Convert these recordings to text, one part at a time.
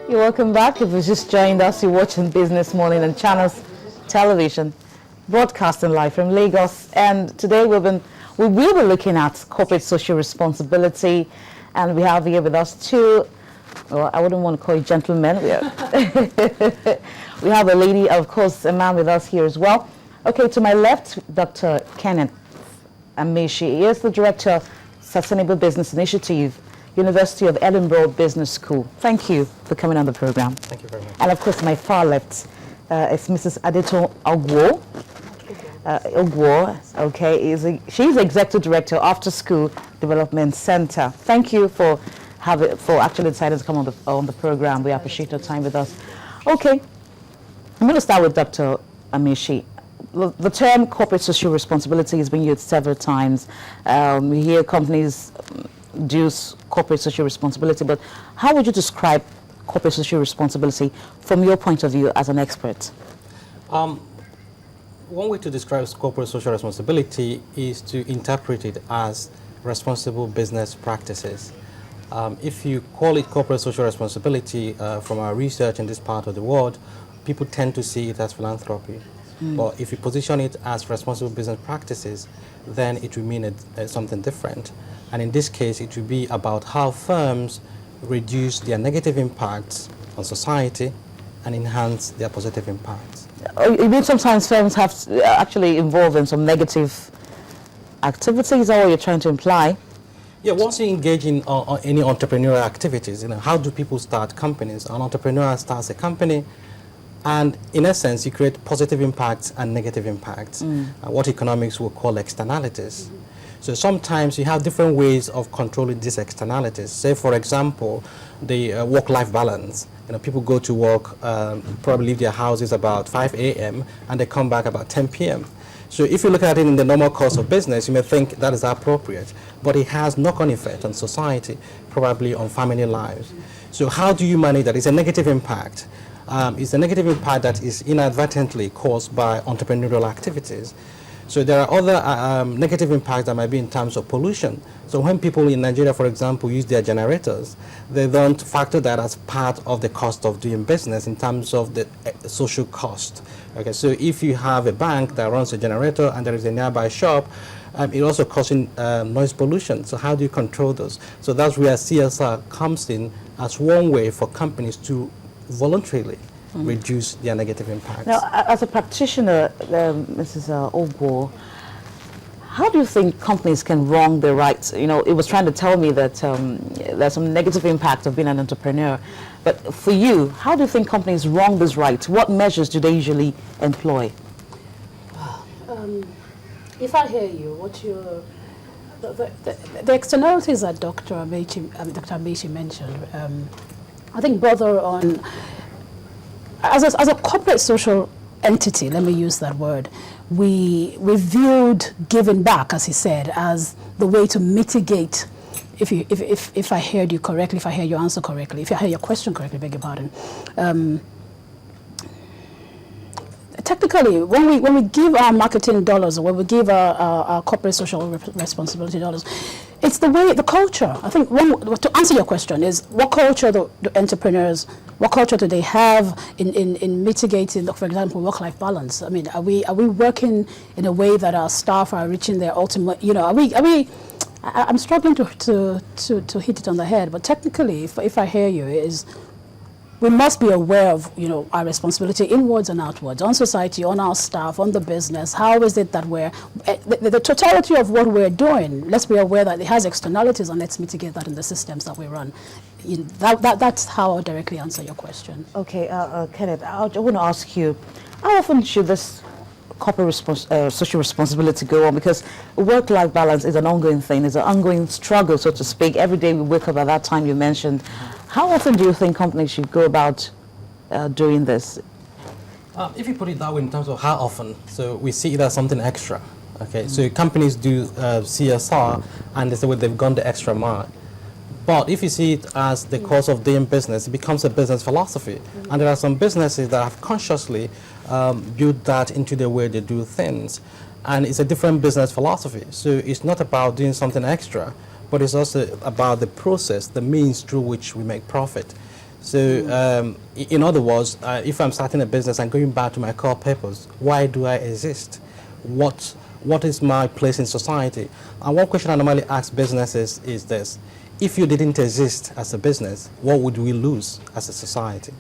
You're welcome back. If you just joined us, you're watching Business Morning on Channels Television, broadcasting live from Lagos. And today we will be looking at corporate social responsibility. And we have here with us two, well, I wouldn't want to call you gentlemen. We have a lady, of course, a man with us here as well. Okay, to my left, Dr. Kenneth Amishi. He is the Director of Sustainable Business Initiative, University of Edinburgh Business School. Thank you for coming on the program. Thank you very much. And of course, my far left is Mrs. Adeto Ogwo. Okay, she's Executive Director, After School Development Center. Thank you for actually deciding to come on the program. We appreciate your time with us. Okay, I'm going to start with Dr. Amishi. The term corporate social responsibility has been used several times. We hear companies do corporate social responsibility, but how would you describe corporate social responsibility from your point of view as an expert? One way to describe corporate social responsibility is to interpret it as responsible business practices. If you call it corporate social responsibility, from our research in this part of the world, people tend to see it as philanthropy. But if you position it as responsible business practices, then it will mean something different. And in this case, it will be about how firms reduce their negative impacts on society and enhance their positive impacts. You mean sometimes firms have actually involved in some negative activities? Is that what you're trying to imply? Yeah, once you engage in any entrepreneurial activities, how do people start companies? An entrepreneur starts a company, and in essence, you create positive impacts and negative impacts, what economics will call externalities. So sometimes you have different ways of controlling these externalities. Say, for example, the work-life balance. People go to work, probably leave their houses about 5 a.m. and they come back about 10 p.m. So if you look at it in the normal course of business, you may think that is appropriate, but it has knock-on effect on society, probably on family lives. So how do you manage that? It's a negative impact. It's a negative impact that is inadvertently caused by entrepreneurial activities. So there are other negative impacts that might be in terms of pollution. So when people in Nigeria, for example, use their generators, they don't factor that as part of the cost of doing business in terms of the social cost. Okay, so if you have a bank that runs a generator and there is a nearby shop, it also causes noise pollution. So how do you control those? So that's where CSR comes in as one way for companies to voluntarily reduce their negative impacts. Now, as a practitioner, Mrs. Ogwo, how do you think companies can wrong their rights? It was trying to tell me that there's some negative impact of being an entrepreneur. But for you, how do you think companies wrong these rights? What measures do they usually employ? If I hear you, the externalities that Dr. Amishi mentioned, I think border on, as a corporate social entity, let me use that word, we viewed giving back, as he said, as the way to mitigate, if I heard you correctly, if I hear your answer correctly, if I hear your question correctly, beg your pardon. Technically, when we give our marketing dollars, or when we give our corporate social responsibility dollars, it's the culture. I think to answer your question is, what culture the entrepreneurs, what culture do they have in mitigating, for example, work-life balance? I mean, are we working in a way that our staff are reaching their ultimate? I'm struggling to hit it on the head, but technically, if I hear you, is we must be aware of, our responsibility inwards and outwards, on society, on our staff, on the business. How is it that the totality of what we're doing, let's be aware that it has externalities, and let's mitigate that in the systems that we run. That's how I'll directly answer your question. Okay, Kenneth, I want to ask you, how often should this corporate social responsibility go on? Because work-life balance is an ongoing thing, it's an ongoing struggle, so to speak. Every day we wake up at that time you mentioned. How often do you think companies should go about doing this? If you put it that way in terms of how often, so we see it as something extra. Okay, so companies do CSR, and they say, well, they've gone the extra mile. But if you see it as the course of doing business, it becomes a business philosophy. And there are some businesses that have consciously built that into the way they do things. And it's a different business philosophy. So it's not about doing something extra, but it's also about the process, the means through which we make profit. So, in other words, if I'm starting a business and going back to my core purpose, why do I exist? What is my place in society? And one question I normally ask businesses is this: if you didn't exist as a business, what would we lose as a society?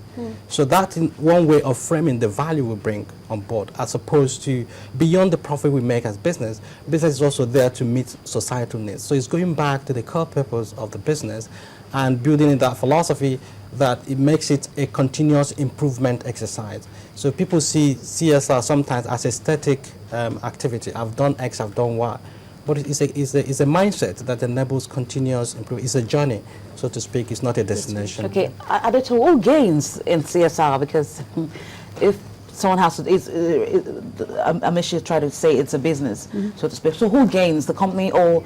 So that's one way of framing the value we bring on board, as opposed to beyond the profit we make as business. Business is also there to meet societal needs. So it's going back to the core purpose of the business and building in that philosophy that it makes it a continuous improvement exercise. So people see CSR sometimes as a static activity. I've done X, I've done Y. But it's a mindset that enables continuous improvement. It's a journey, so to speak. It's not a destination. Okay, are there all gains in CSR? Because if someone has to, Amishi tried to say it's a business, so to speak. So who gains, the company or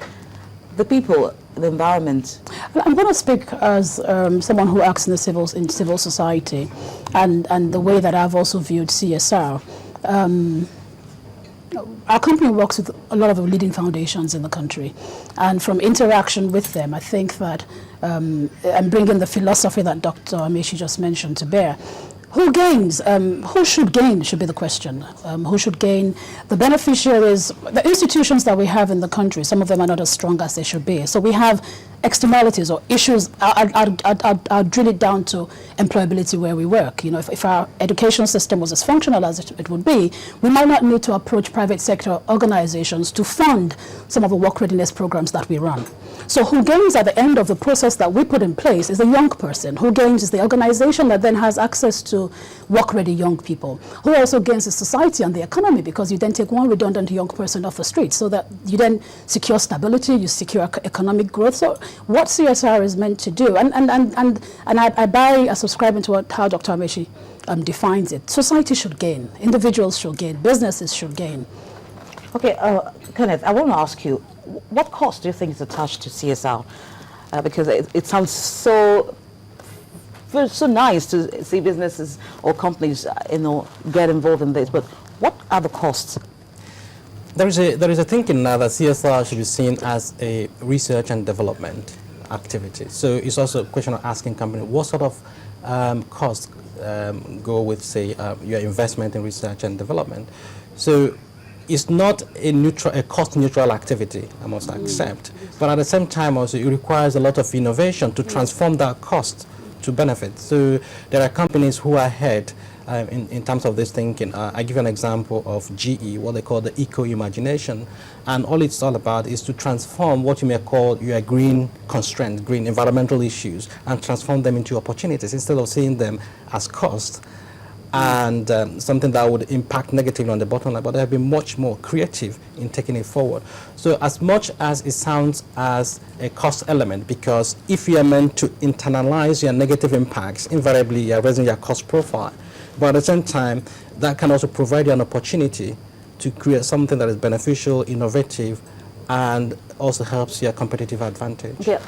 the people, the environment? I'm going to speak as someone who acts in civil society, and the way that I've also viewed CSR. Our company works with a lot of the leading foundations in the country, and from interaction with them, I think that I'm bringing the philosophy that Dr. Amishi just mentioned to bear. Who gains? Who should gain should be the question. Who should gain? The beneficiaries, the institutions that we have in the country, some of them are not as strong as they should be. So we have externalities or issues. I'll drill it down to employability where we work. You know, if our education system was as functional as it would be, we might not need to approach private sector organizations to fund some of the work readiness programs that we run. So who gains at the end of the process that we put in place is the young person. Who gains is the organization that then has access to work-ready young people. Who also gains is society and the economy, because you then take one redundant young person off the street, so that you then secure stability, you secure economic growth. So what CSR is meant to do, and I subscribe into how Dr. Amishi defines it. Society should gain, individuals should gain, businesses should gain. Okay, Kenneth, I want to ask you, what cost do you think is attached to CSR? Because it sounds so nice to see businesses or companies, get involved in this. But what are the costs? There is a thinking now that CSR should be seen as a research and development activity. So it's also a question of asking companies what sort of costs go with, say, your investment in research and development. So it's not a cost-neutral activity, I must accept. But at the same time, also, it requires a lot of innovation to transform that cost to benefit. So there are companies who are ahead in terms of this thinking. I give you an example of GE, what they call the eco-imagination. And all it's all about is to transform what you may call your green constraints, green environmental issues, and transform them into opportunities instead of seeing them as cost and something that would impact negatively on the bottom line, but they have been much more creative in taking it forward. So as much as it sounds as a cost element, because if you are meant to internalize your negative impacts, invariably you are raising your cost profile. But at the same time, that can also provide you an opportunity to create something that is beneficial, innovative, and also helps your competitive advantage. Yeah.